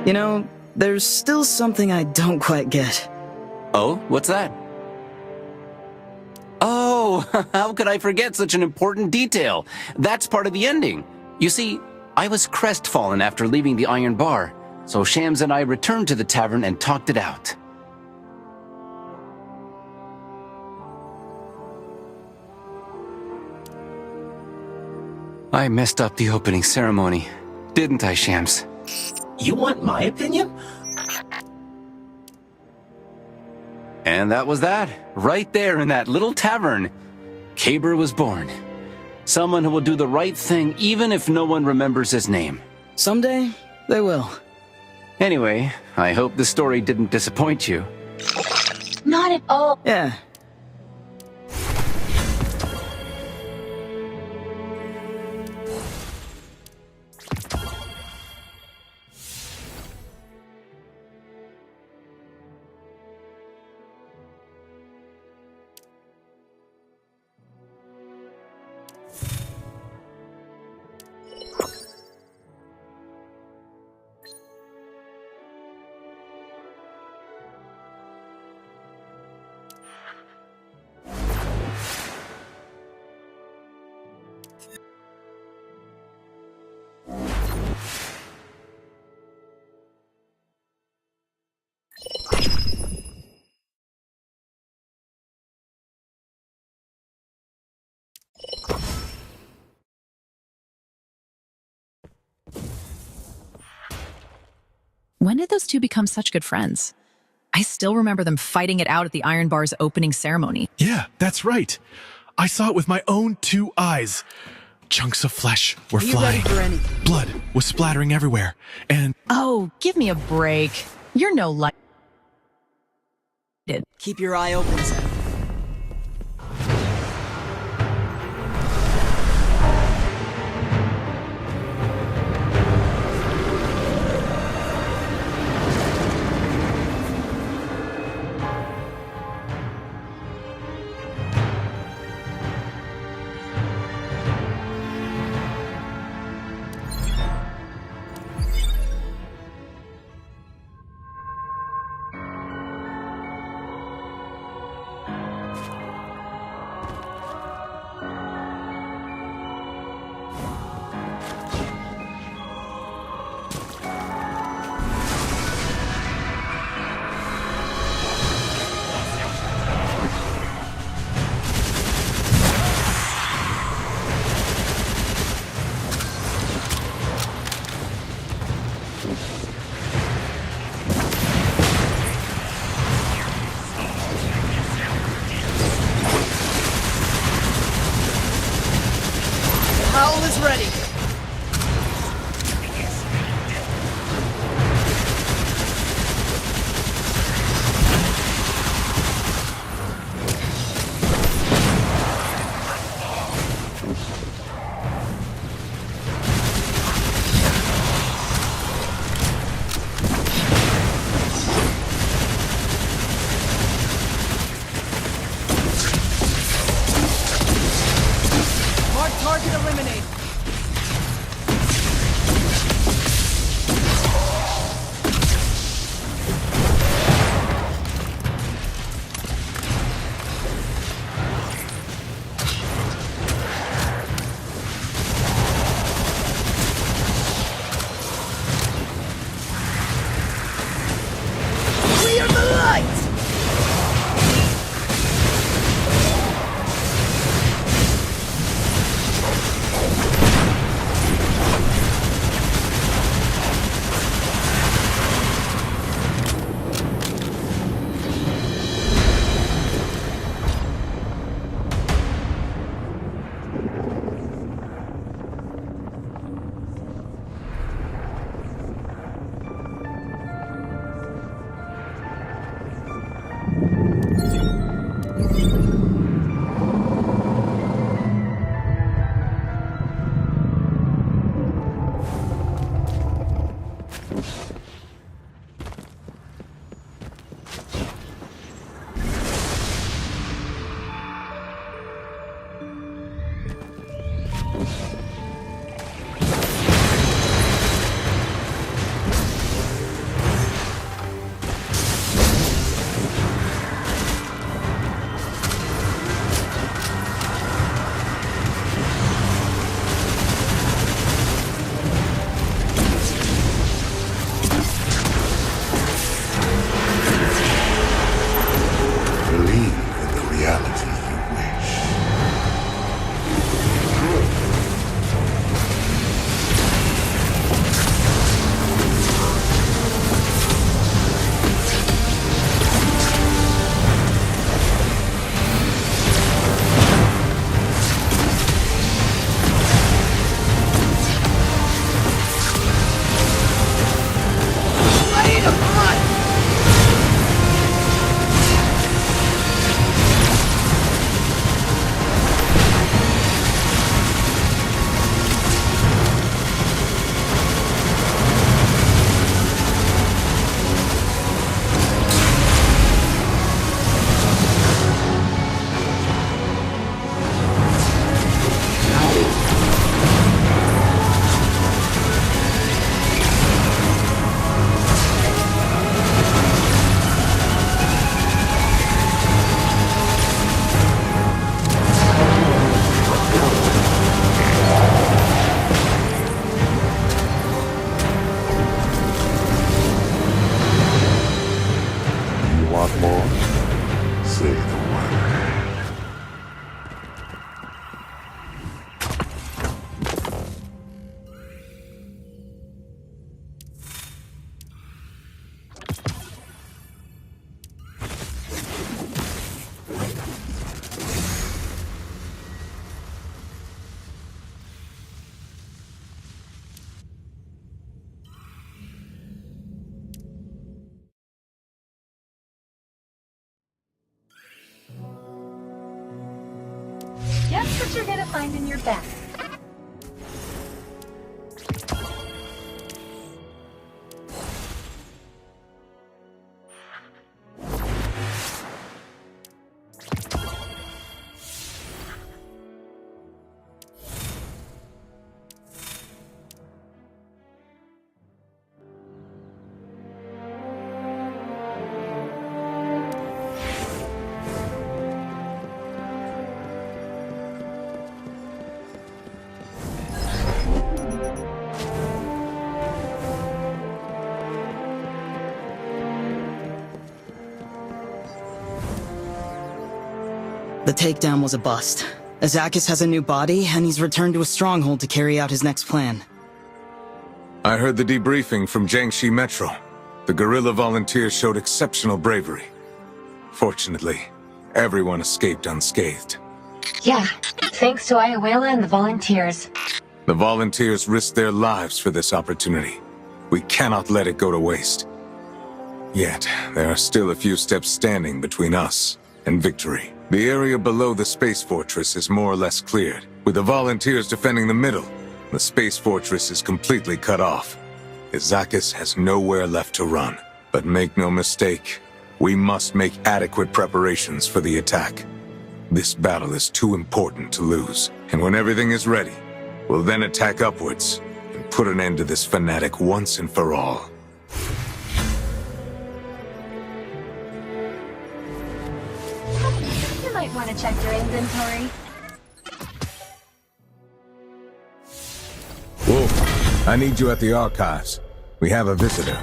You know, there's still something I don't quite get. Oh, what's that? Oh, how could I forget such an important detail? That's part of the ending. You see, I was crestfallen after leaving the Iron Bar, so Shams and I returned to the tavern and talked it out. I messed up the opening ceremony, didn't I, Shams? You want my opinion? And that was that, right there in that little tavern. Kabr was born. Someone who will do the right thing even if no one remembers his name. Someday, they will. Anyway, I hope the story didn't disappoint you. Not at all. Yeah. When did those two become such good friends? I still remember them fighting it out at the Iron Bar's opening ceremony. Yeah, that's right. I saw it with my own 2 eyes. Chunks of flesh were Are you ready flying. for anything? Blood was splattering everywhere. And Oh, give me a break. You're no light. Keep your eye open, Zed. Howl is ready. Mark target eliminated. Clear the light! That's what you're gonna find in your bag. The takedown was a bust. Azakis has a new body, and he's returned to a stronghold to carry out his next plan. I heard the debriefing from Jiangxi Metro. The guerrilla volunteers showed exceptional bravery. Fortunately, everyone escaped unscathed. Yeah, thanks to Ayuela and the volunteers. The volunteers risked their lives for this opportunity. We cannot let it go to waste. Yet, there are still a few steps standing between us and victory. The area below the space fortress is more or less cleared. With the volunteers defending the middle, the space fortress is completely cut off. Izakis has nowhere left to run. But make no mistake, we must make adequate preparations for the attack. This battle is too important to lose, and when everything is ready, we'll then attack upwards and put an end to this fanatic once and for all. You might want to check your inventory. Wolf, I need you at the archives. We have a visitor.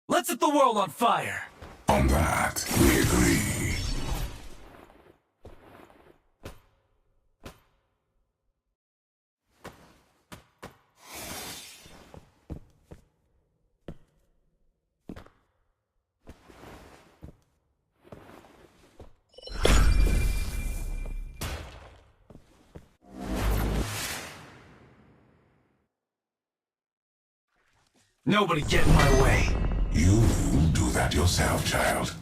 Let's set the world on fire! On that, we agree. Nobody get in my way. You do that yourself, child.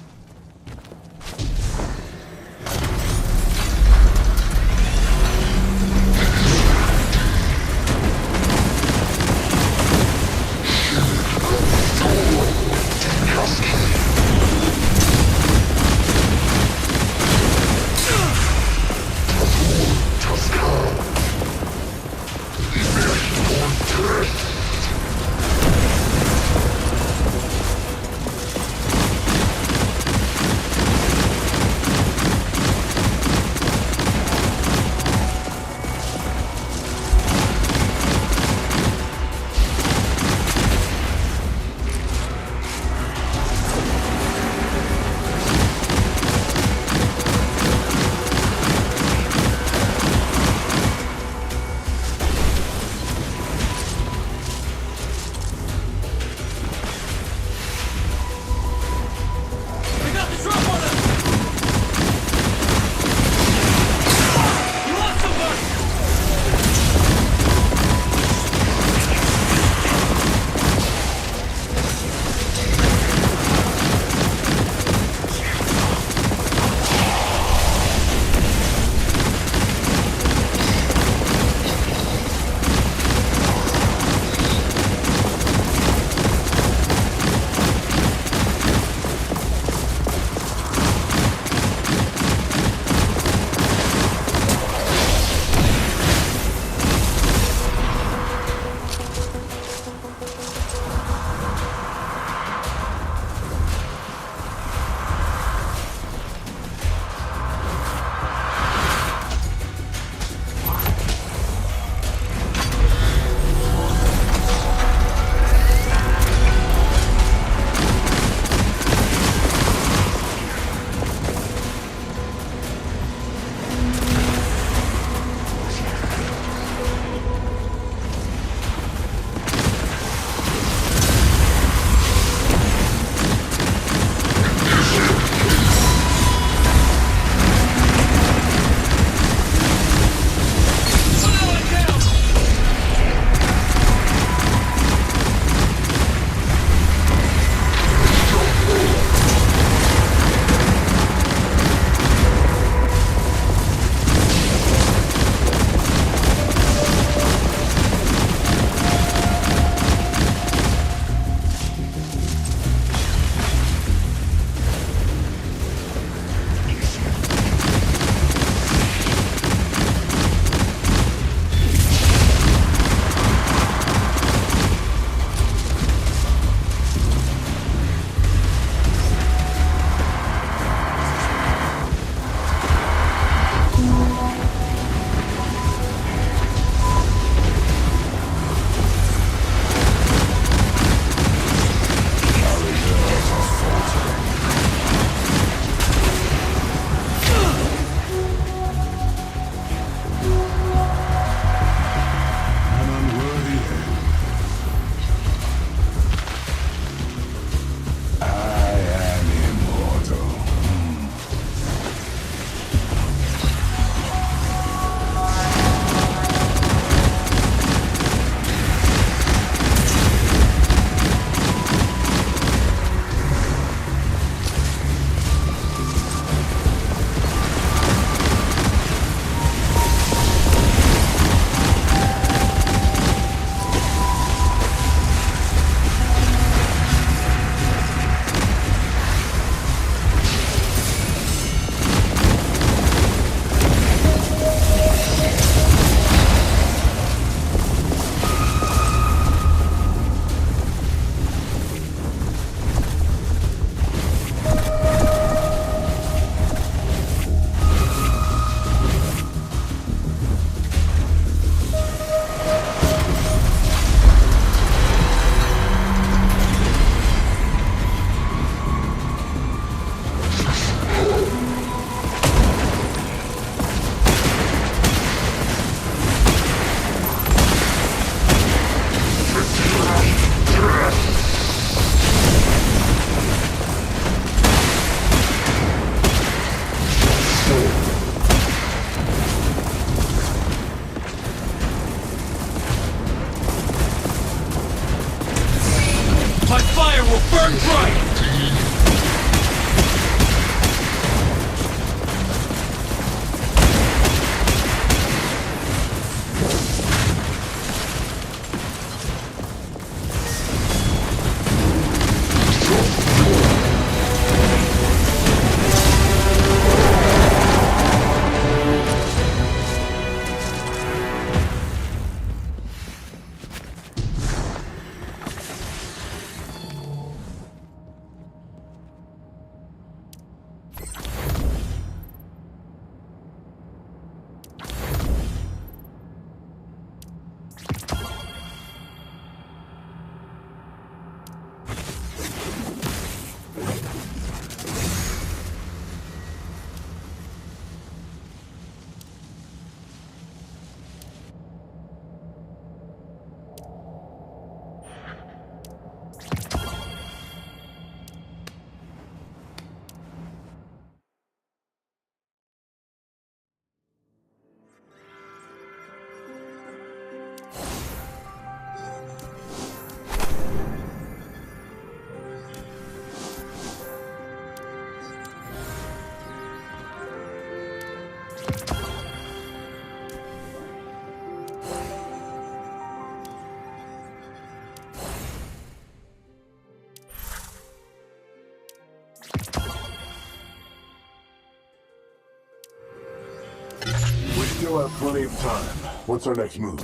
still have plenty of time. What's our next move?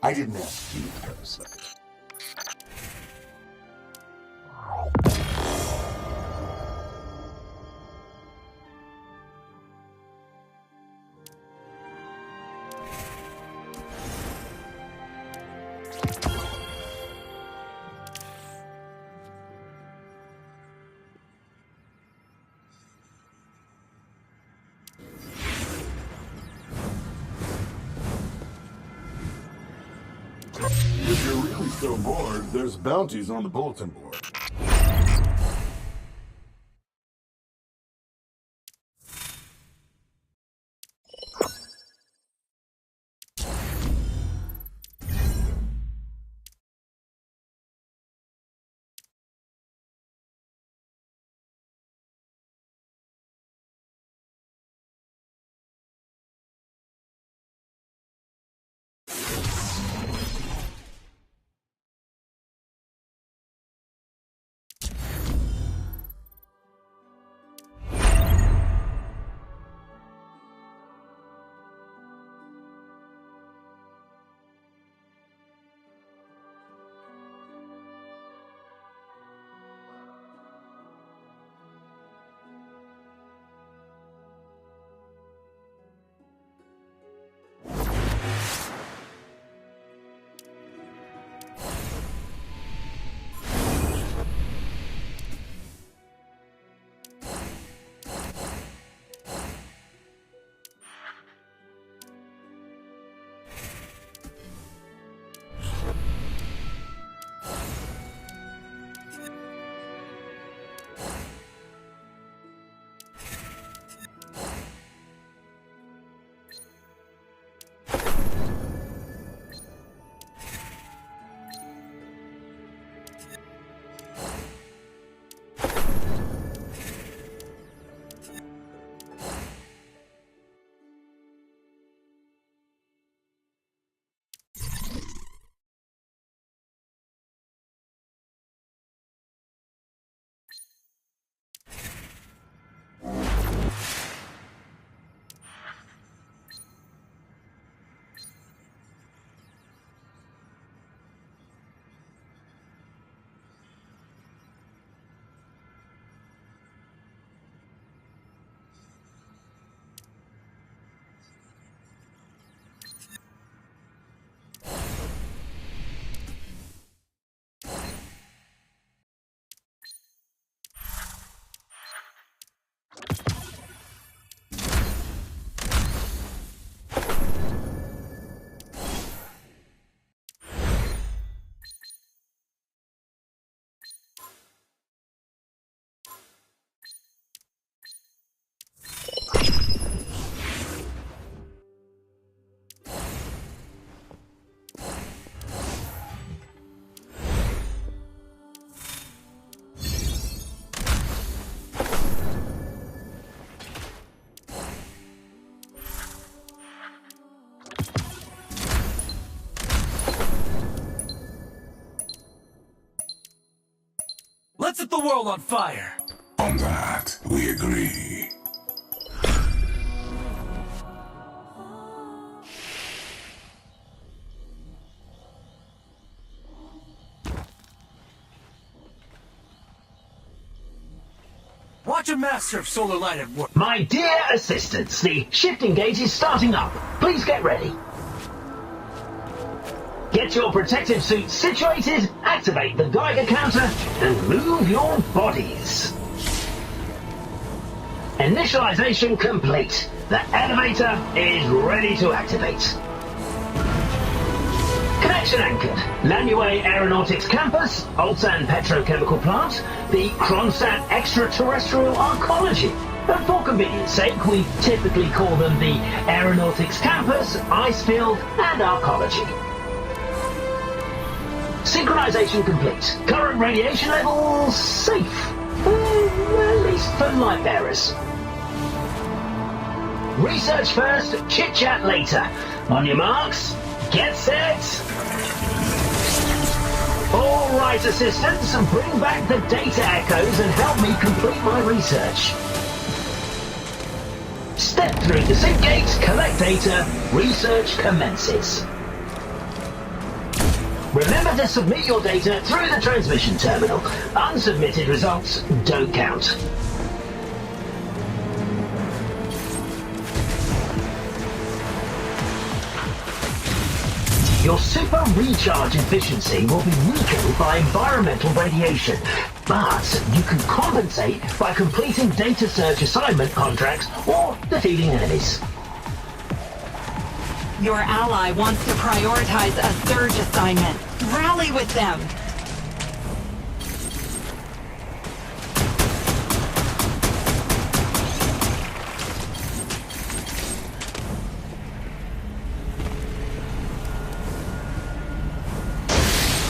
I didn't ask you, Parasite. If you're really so bored, there's bounties on the bulletin board. Let's set the world on fire! On that, we agree. Watch a master of solar light at work. My dear assistants, the shifting gate is starting up. Please get ready. Get your protective suits situated, activate the Geiger counter, and move your bodies. Initialization complete. The elevator is ready to activate. Connection anchored. Lanue Aeronautics Campus, Ulsan Petrochemical Plant, the Kronstadt Extraterrestrial Arcology. And for convenience sake, we typically call them the Aeronautics Campus, Icefield, and Arcology. Synchronization complete. Current radiation levels safe. At least for light bearers. Research first, chit-chat later. On your marks, get set. All right, assistants, bring back the data echoes and help me complete my research. Step through the sync gates, collect data, research commences. Remember to submit your data through the transmission terminal. Unsubmitted results don't count. Your super recharge efficiency will be weakened by environmental radiation, but you can compensate by completing data search assignment contracts or defeating enemies. Your ally wants to prioritize a surge assignment. Rally with them.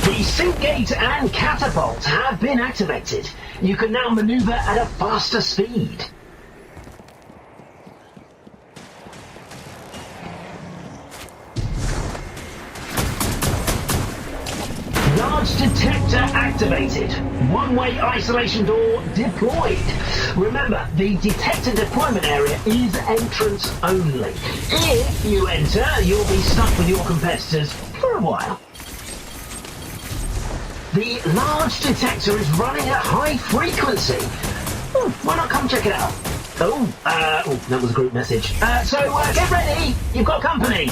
The sync gate and catapult have been activated. You can now maneuver at a faster speed. Large detector activated. One-way isolation door deployed. Remember, the detector deployment area is entrance only. If you enter, you'll be stuck with your competitors for a while. The large detector is running at high frequency. Why not come check it out? That was a group message. Get ready. You've got company.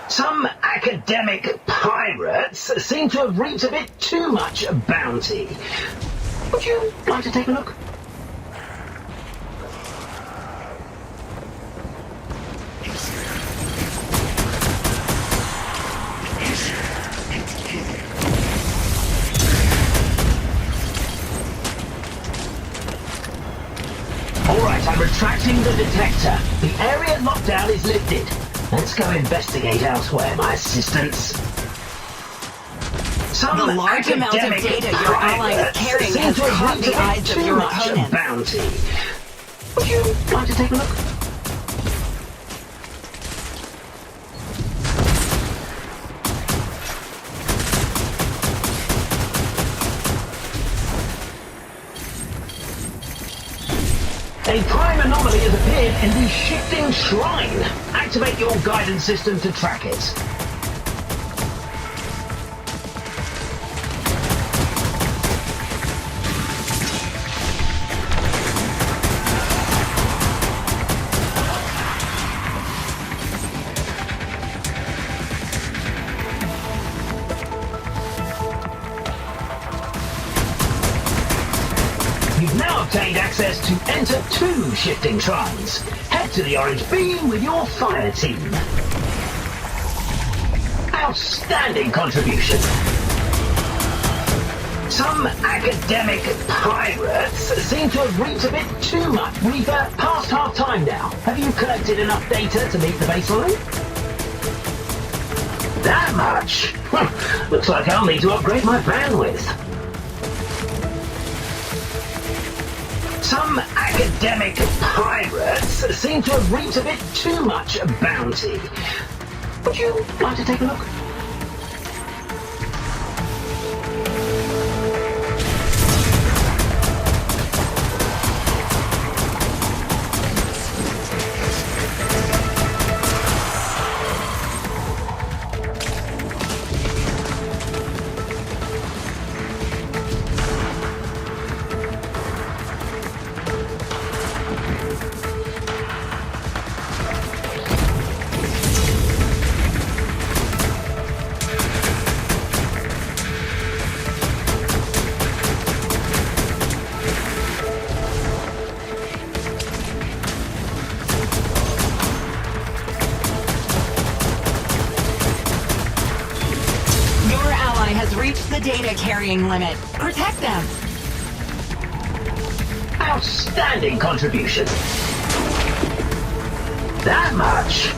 Some academic pirates seem to have reaped a bit too much bounty. Would you like to take a look? Alright, I'm retracting the detector. The area lockdown is lifted. Let's go investigate elsewhere, my assistants. The large amount of data your ally is carrying has caught the eyes of your opponent. Bounty. Would you like to take a look? A prime anomaly has appeared in the shifting shrine. Activate your guidance system to track it. You've now obtained access to enter 2 shifting shrines. Head to the orange beam with your fire team. Outstanding contribution. Some academic pirates seem to have reaped a bit too much. We've passed half time now. Have you collected enough data to meet the baseline? That much? Looks like I'll need to upgrade my bandwidth. Some academic pirates seem to have reaped a bit too much bounty. Would you like to take a look? Reached the data carrying limit. Protect them. Outstanding contribution. That much?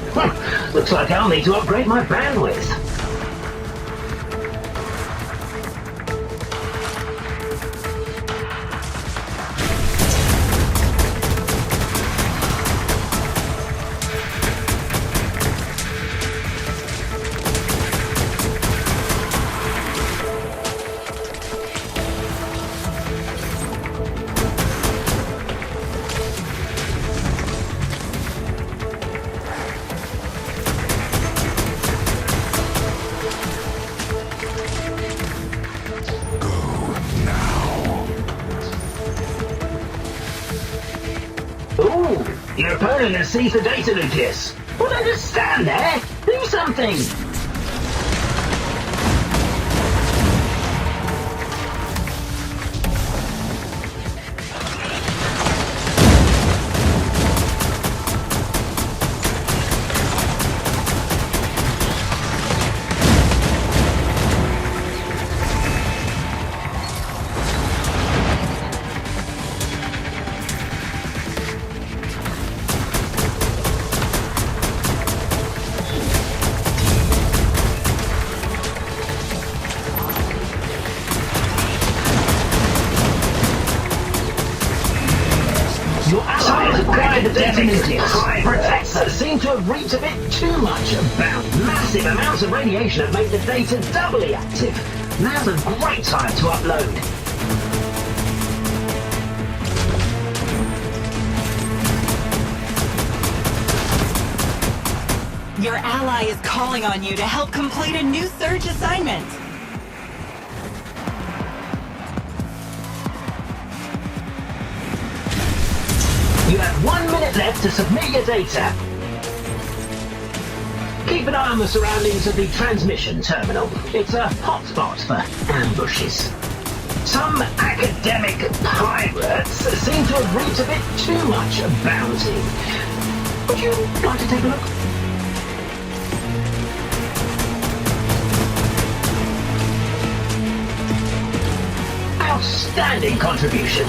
Looks like I'll need to upgrade my bandwidth. seize the data, Lucius. Well, don't just stand there. Do something. Your allies acquired the data nucleus. Protectors seem to have reached a bit too much. About massive amounts of radiation have made the data doubly active. Now's a great time to upload. Your ally is calling on you to help complete a new search assignment. You have 1 minute left to submit your data. Keep an eye on the surroundings of the transmission terminal. It's a hotspot for ambushes. Some academic pirates seem to have reached a bit too much bounty. Would you like to take a look? Outstanding contribution.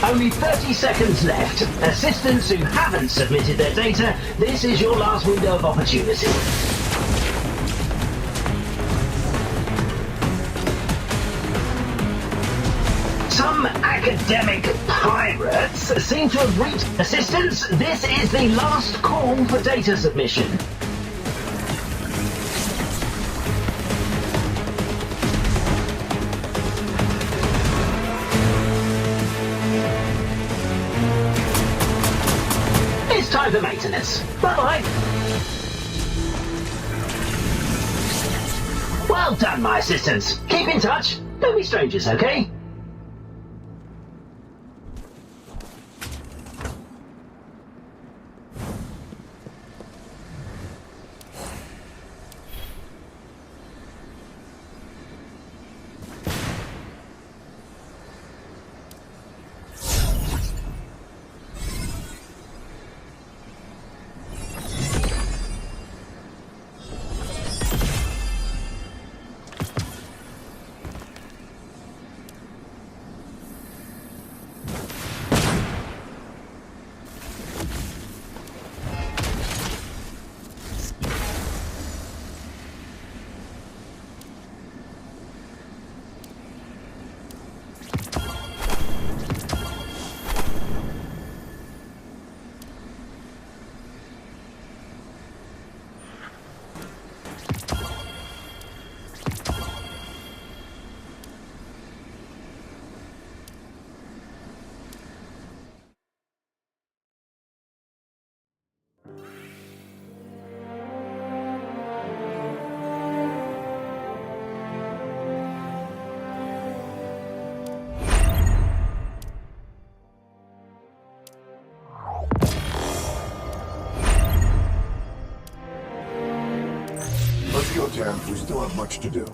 Only 30 seconds left. Assistants who haven't submitted their data, this is your last window of opportunity. Some academic pirates seem to have reached... Assistants, this is the last call for data submission. Time for maintenance. Bye-bye. Well done, my assistants. Keep in touch. Don't be strangers, okay? Let's go, Tam. We still have much to do.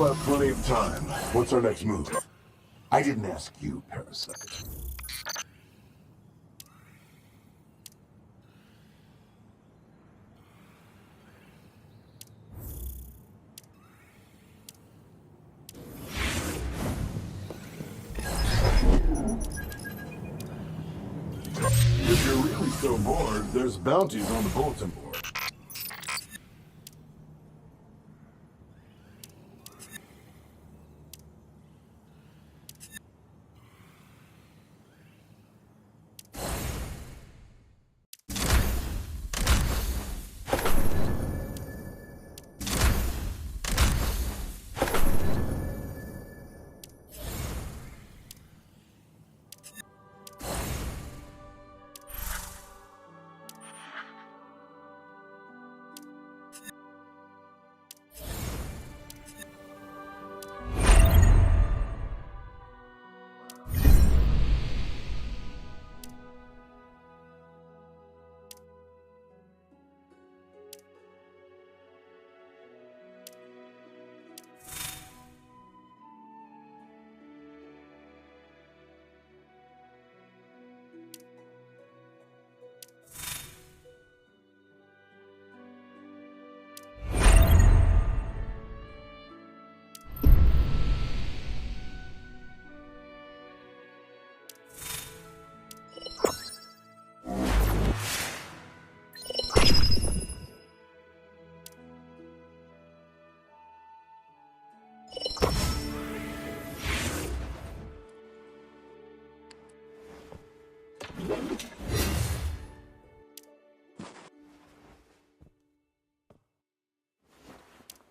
still have plenty of time. What's our next move? I didn't ask you, Parasite. If you're really so bored, there's bounties on the bulletin board.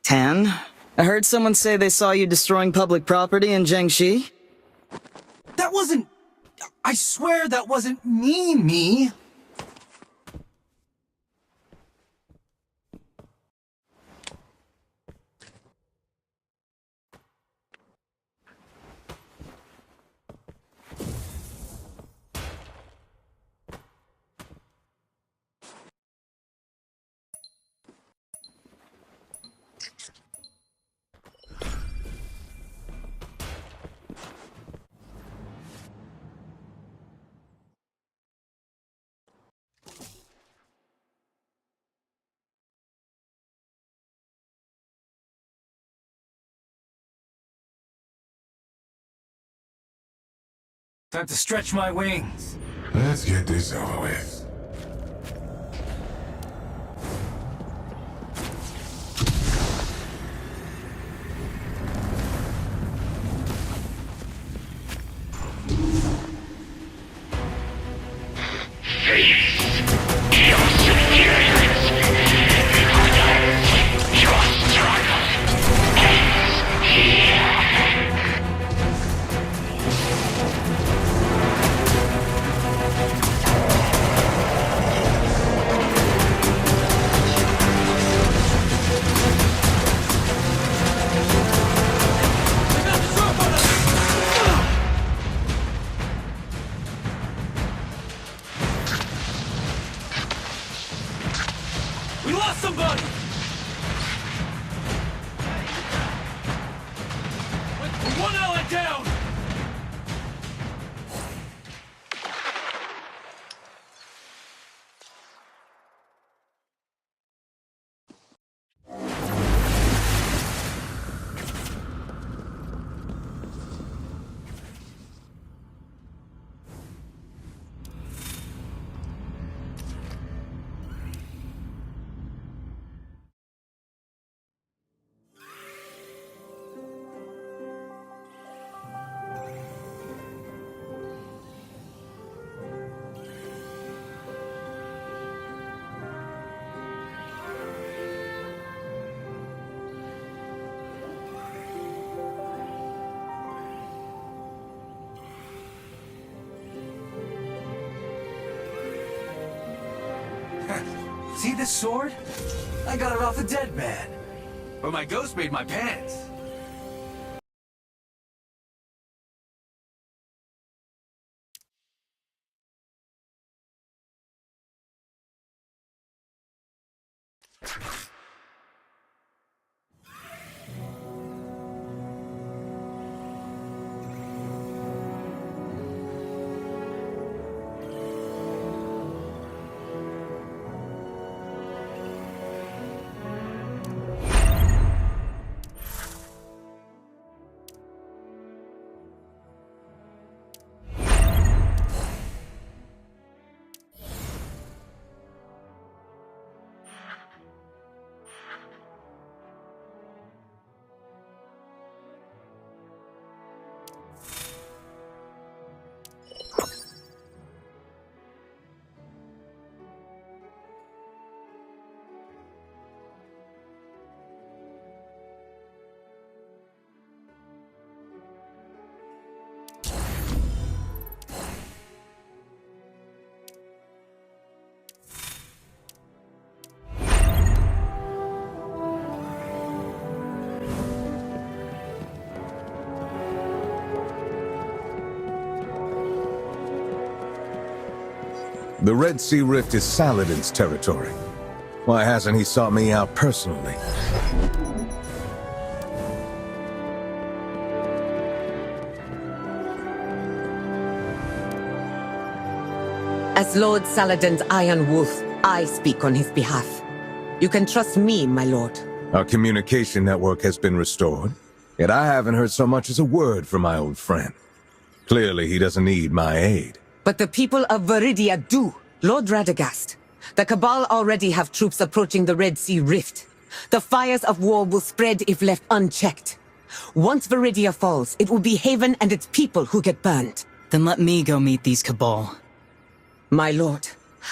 Tan, I heard someone say they saw you destroying public property in Jiangxi. That wasn't... I swear that wasn't me. Time to stretch my wings. Let's get this over with. We lost somebody! One ally down! See this sword? I got it off the dead man. But my ghost made my pants. The Red Sea Rift is Saladin's territory. Why hasn't he sought me out personally? As Lord Saladin's Iron Wolf, I speak on his behalf. You can trust me, my lord. Our communication network has been restored, yet I haven't heard so much as a word from my old friend. Clearly, he doesn't need my aid. But the people of Viridia do, Lord Radagast. The Cabal already have troops approaching the Red Sea Rift. The fires of war will spread if left unchecked. Once Viridia falls, it will be Haven and its people who get burned. Then let me go meet these Cabal. My lord,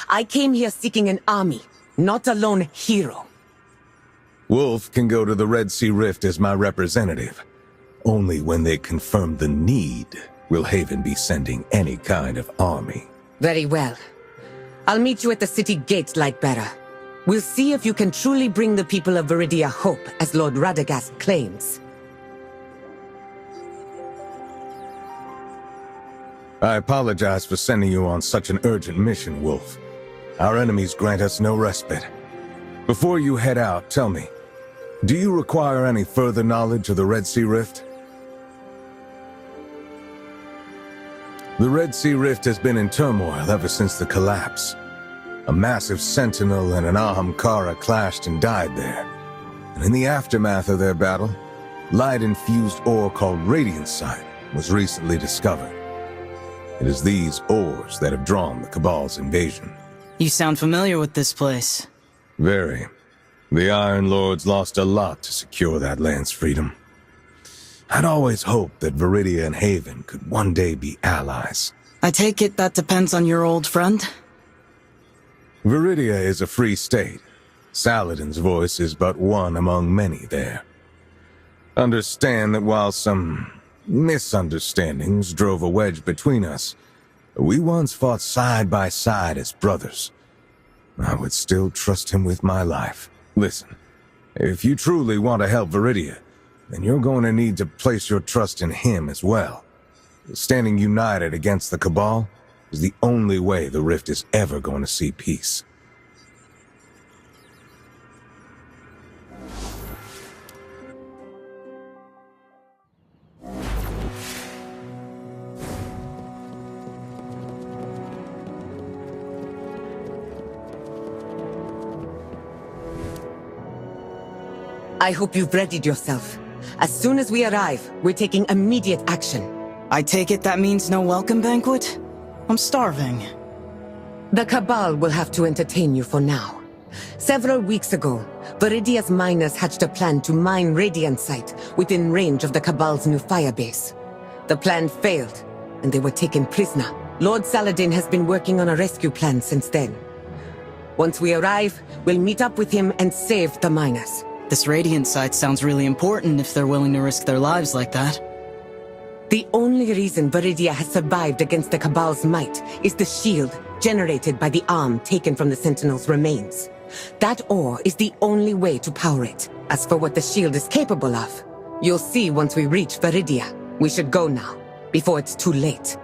I came here seeking an army, not a lone hero. Wolf can go to the Red Sea Rift as my representative. Only when they confirm the need will Haven be sending any kind of army. Very well. I'll meet you at the city gate, Lightbearer. We'll see if you can truly bring the people of Viridia hope, as Lord Radagast claims. I apologize for sending you on such an urgent mission, Wolf. Our enemies grant us no respite. Before you head out, tell me, do you require any further knowledge of the Red Sea Rift? The Red Sea Rift has been in turmoil ever since the collapse. A massive Sentinel and an Ahamkara clashed and died there. And in the aftermath of their battle, light-infused ore called Radiantite was recently discovered. It is these ores that have drawn the Cabal's invasion. You sound familiar with this place. Very. The Iron Lords lost a lot to secure that land's freedom. I'd always hoped that Viridia and Haven could one day be allies. I take it that depends on your old friend? Viridia is a free state. Saladin's voice is but one among many there. Understand that while some misunderstandings drove a wedge between us, we once fought side by side as brothers. I would still trust him with my life. Listen, if you truly want to help Viridia, then you're going to need to place your trust in him as well. Standing united against the Cabal is the only way the Rift is ever going to see peace. I hope you've readied yourself. As soon as we arrive, we're taking immediate action. I take it that means no welcome banquet? I'm starving. The Cabal will have to entertain you for now. Several weeks ago, Viridia's miners hatched a plan to mine Radiantite within range of the Cabal's new firebase. The plan failed, and they were taken prisoner. Lord Saladin has been working on a rescue plan since then. Once we arrive, we'll meet up with him and save the miners. This Radiantite sounds really important if they're willing to risk their lives like that. The only reason Viridia has survived against the Cabal's might is the shield generated by the arm taken from the Sentinel's remains. That ore is the only way to power it. As for what the shield is capable of, you'll see once we reach Viridia. We should go now, before it's too late.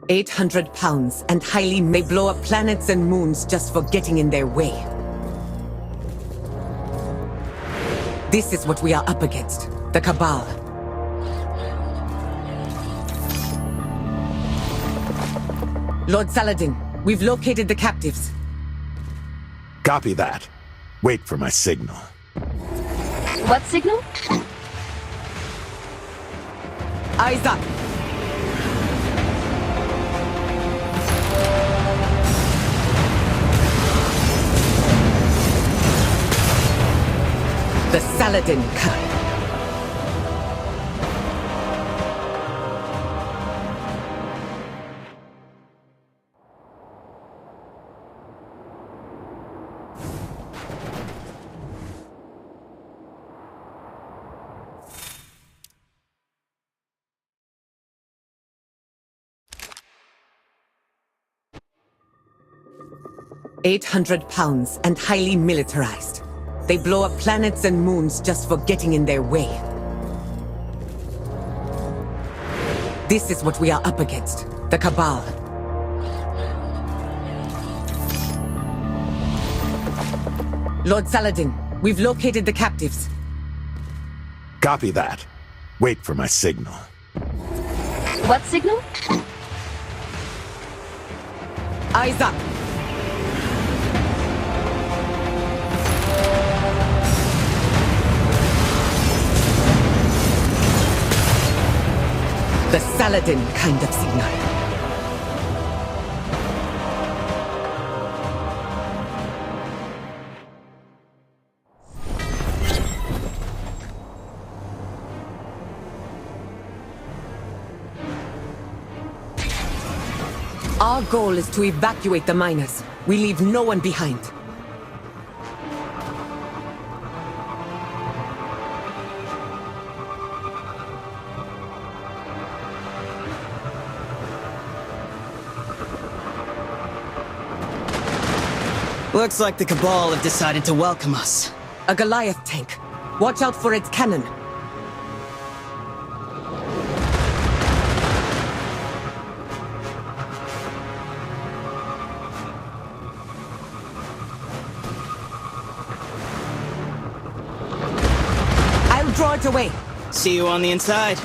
£800, and Hylie may blow up planets and moons just for getting in their way. This is what we are up against, the Cabal. Lord Saladin, we've located the captives. Copy that. Wait for my signal. What signal? Eyes up! The Saladin Cut. 800 pounds and highly militarized. They blow up planets and moons just for getting in their way. This is what we are up against. The Cabal. Lord Saladin, we've located the captives. Copy that. Wait for my signal. What signal? Eyes up! The Saladin kind of signal. Our goal is to evacuate the miners. We leave no one behind. Looks like the Cabal have decided to welcome us. A Goliath tank. Watch out for its cannon. I'll draw it away. See you on the inside.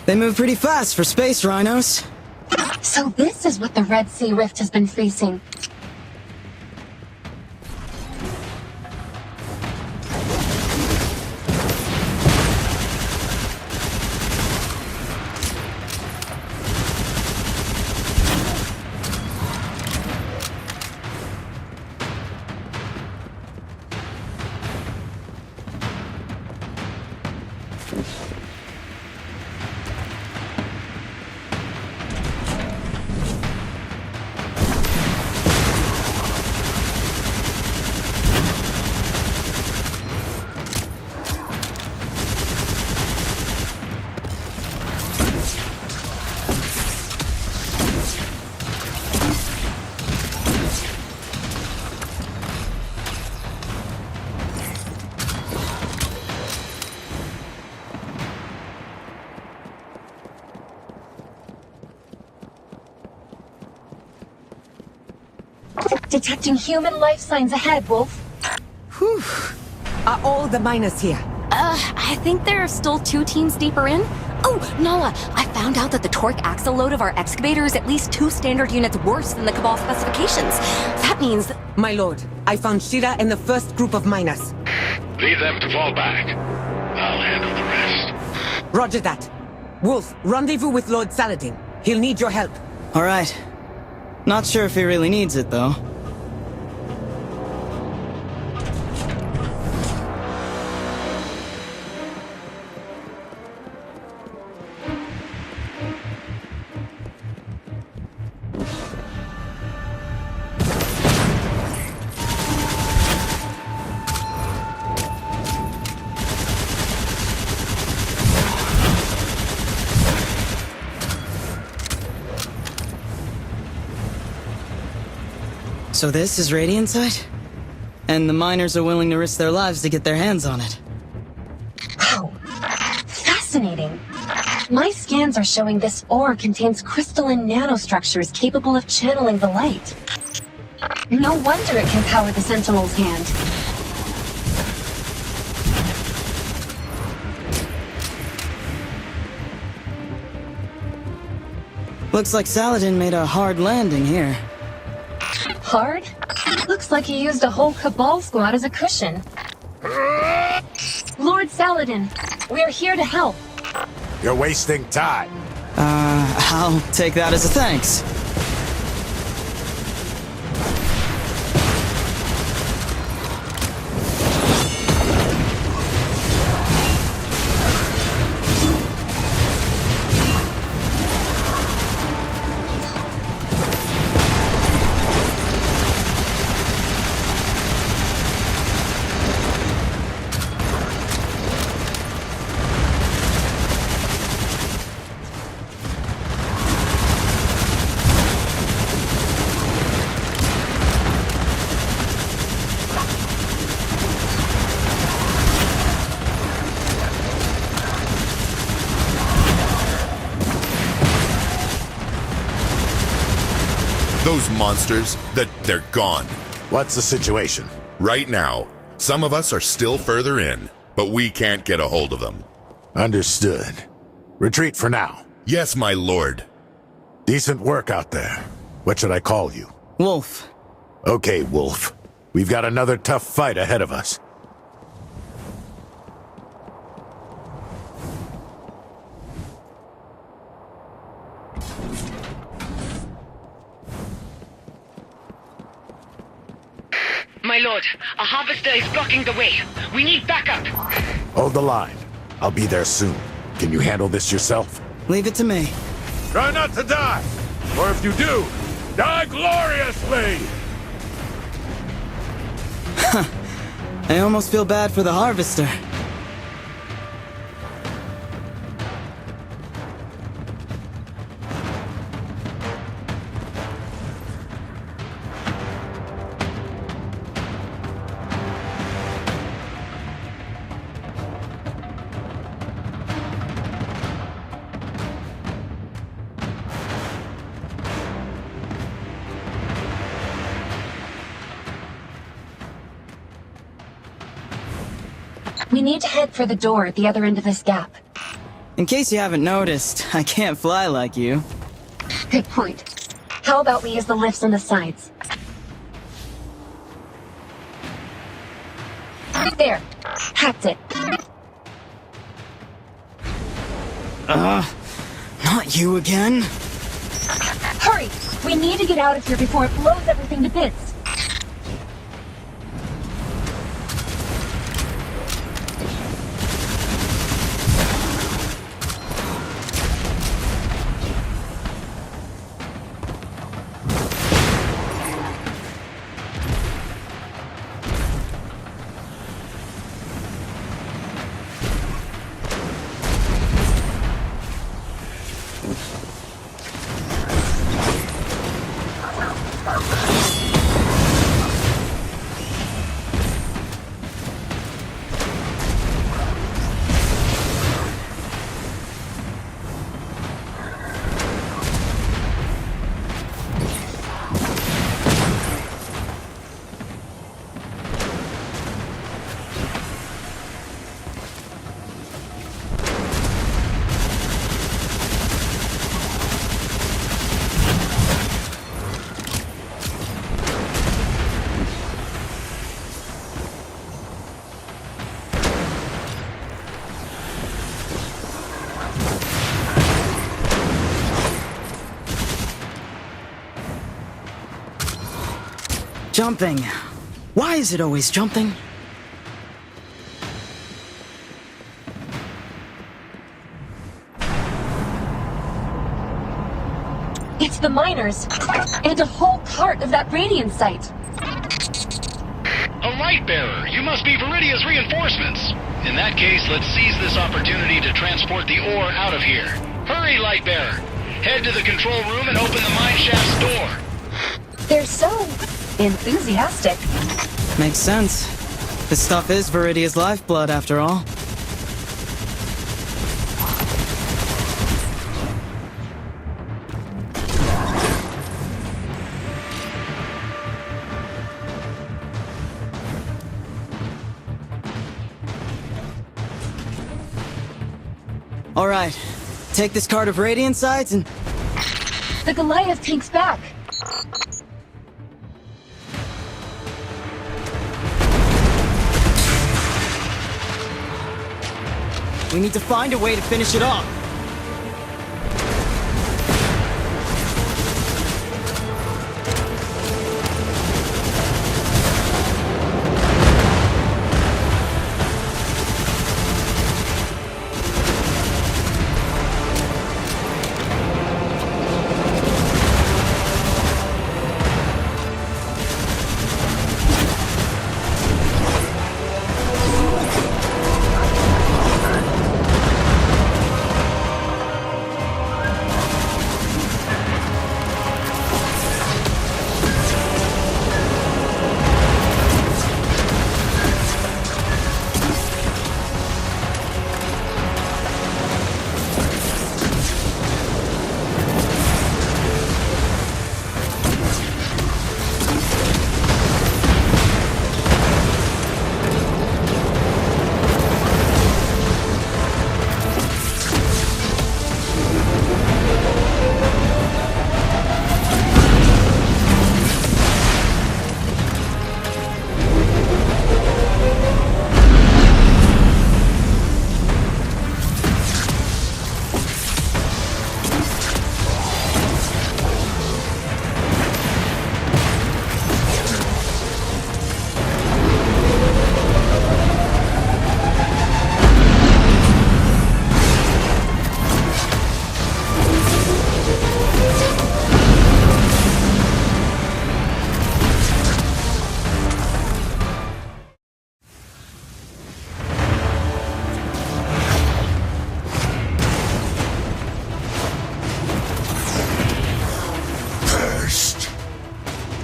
They move pretty fast for space rhinos. So this is what the Red Sea Rift has been facing. Detecting human life signs ahead, Wolf. Whew. Are all the miners here? I think there are still 2 teams deeper in. Oh, Nala, I found out that the torque axle load of our excavator is at least 2 standard units worse than the Cabal specifications. That means... My lord, I found Shira and the first group of miners. Leave them to fall back. I'll handle the rest. Roger that. Wolf, rendezvous with Lord Saladin. He'll need your help. All right. Not sure if he really needs it, though. So this is radiantite? And the miners are willing to risk their lives to get their hands on it. Wow. Fascinating. My scans are showing this ore contains crystalline nanostructures capable of channeling the light. No wonder it can power the Sentinel's hand. Looks like Saladin made a hard landing here. Hard? Looks like he used a whole Cabal squad as a cushion. Lord Saladin, we're here to help. You're wasting time. I'll take that as a thanks. Those monsters, they're gone. What's the situation? Right now, some of us are still further in, but we can't get a hold of them. Understood. Retreat for now. Yes, my lord. Decent work out there. What should I call you? Wolf. Okay, Wolf. We've got another tough fight ahead of us. My lord, a harvester is blocking the way. We need backup. Hold the line. I'll be there soon. Can you handle this yourself? Leave it to me. Try not to die! Or if you do, die gloriously! I almost feel bad for the harvester. We need to head for the door at the other end of this gap. In case you haven't noticed, I can't fly like you. Good point. How about we use the lifts on the sides? There. Hacked it. Not you again. Hurry! We need to get out of here before it blows everything to bits. Jumping. Why is it always jumping? It's the miners, and a whole cart of that radiant site. A light bearer! You must be Viridia's reinforcements! In that case, let's seize this opportunity to transport the ore out of here. Hurry, light bearer! Head to the control room and open the mine shaft's door. They're so Enthusiastic. Makes sense. This stuff is Viridia's lifeblood, after all. Alright, take this card of Radiant Sides and... The Goliath takes back. We need to find a way to finish it off.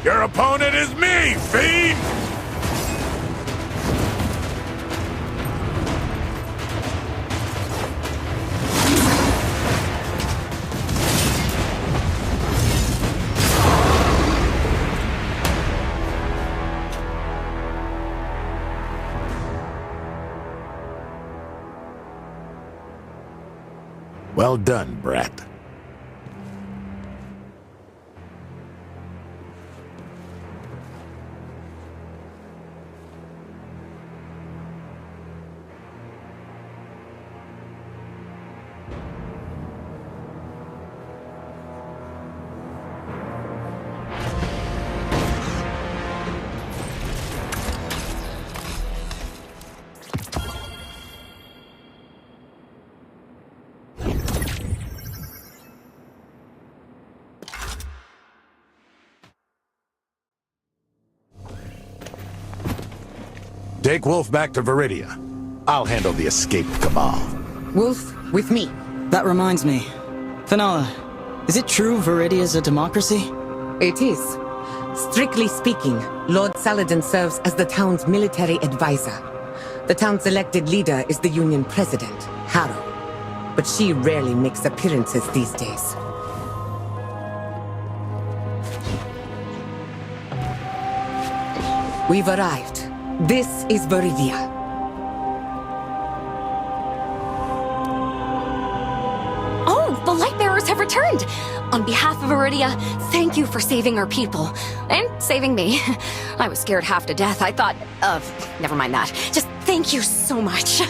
Your opponent is me, fiend! Well done, brat. Take Wolf back to Viridia. I'll handle the escaped Cabal. Wolf, with me. That reminds me. Fenala, is it true Viridia's a democracy? It is. Strictly speaking, Lord Saladin serves as the town's military advisor. The town's elected leader is the Union President, Harrow. But she rarely makes appearances these days. We've arrived. This is Viridia. Oh, the Lightbearers have returned! On behalf of Viridia, thank you for saving our people. And saving me. I was scared half to death. I thought never mind that. Just thank you so much.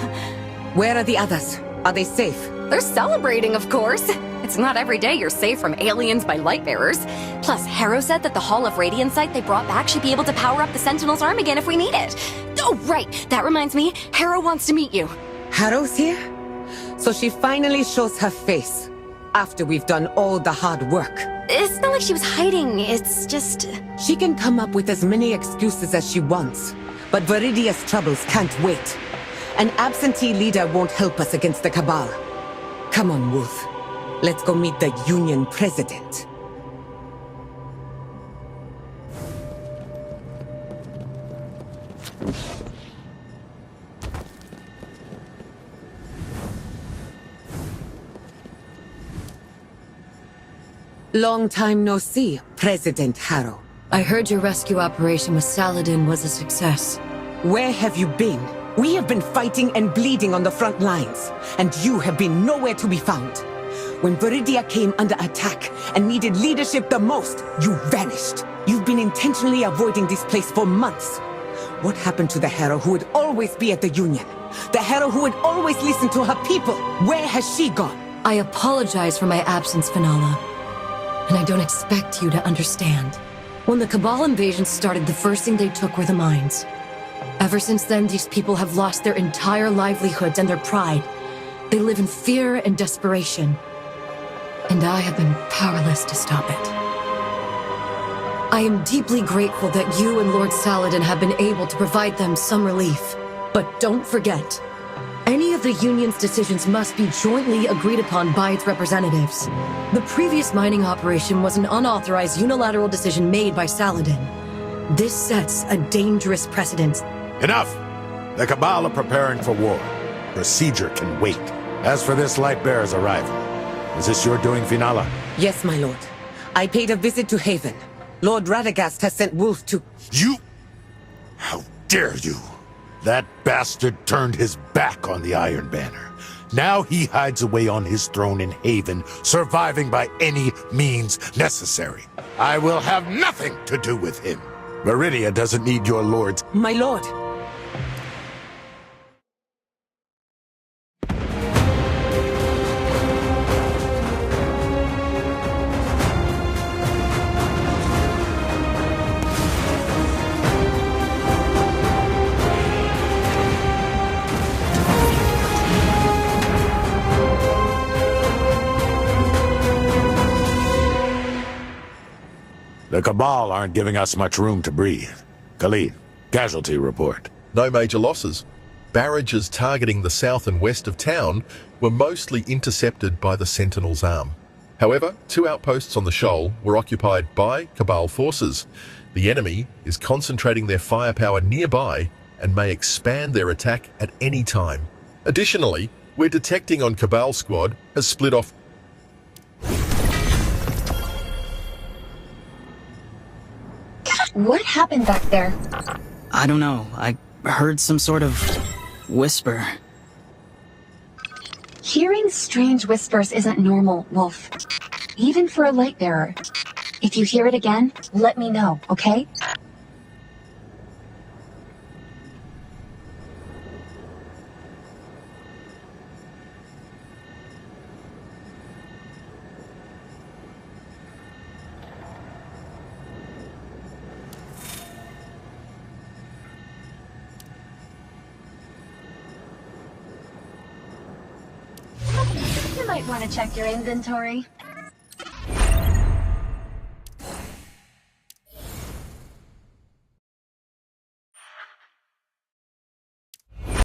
Where are the others? Are they safe? They're celebrating, of course. It's not every day you're safe from aliens by Lightbearers. Plus, Harrow said that the Hall of Radiant site they brought back should be able to power up the Sentinel's arm again if we need it. Oh, right! That reminds me, Harrow wants to meet you. Harrow's here? So she finally shows her face. After we've done all the hard work. It's not like she was hiding, it's just... She can come up with as many excuses as she wants. But Viridia's troubles can't wait. An absentee leader won't help us against the Cabal. Come on, Wolf. Let's go meet the Union President. Long time no see, President Harrow. I heard your rescue operation with Saladin was a success. Where have you been? We have been fighting and bleeding on the front lines, and you have been nowhere to be found. When Viridia came under attack and needed leadership the most, you vanished. You've been intentionally avoiding this place for months. What happened to the Harrow who would always be at the Union? The Harrow who would always listen to her people? Where has she gone? I apologize for my absence, Finala. And I don't expect you to understand. When the Cabal invasion started, the first thing they took were the mines. Ever since then, these people have lost their entire livelihoods and their pride. They live in fear and desperation. And I have been powerless to stop it. I am deeply grateful that you and Lord Saladin have been able to provide them some relief. But don't forget, any of the Union's decisions must be jointly agreed upon by its representatives. The previous mining operation was an unauthorized unilateral decision made by Saladin. This sets a dangerous precedent. Enough! The Cabal are preparing for war. Procedure can wait. As for this Lightbearer's arrival, is this your doing, Finala? Yes, my lord. I paid a visit to Haven. Lord Radagast has sent Wolf to... You? How dare you? That bastard turned his back on the Iron Banner. Now he hides away on his throne in Haven, surviving by any means necessary. I will have nothing to do with him. Viridia doesn't need your lord's... My lord! The Cabal aren't giving us much room to breathe. Khalid, casualty report. No major losses. Barrages targeting the south and west of town were mostly intercepted by the Sentinel's arm. However, 2 outposts on the shoal were occupied by Cabal forces. The enemy is concentrating their firepower nearby and may expand their attack at any time. Additionally, we're detecting on Cabal squad has split off. What happened back there? I don't know. I heard some sort of whisper. Hearing strange whispers isn't normal, Wolf. Even for a Lightbearer. If you hear it again, let me know, okay? You might want to check your inventory.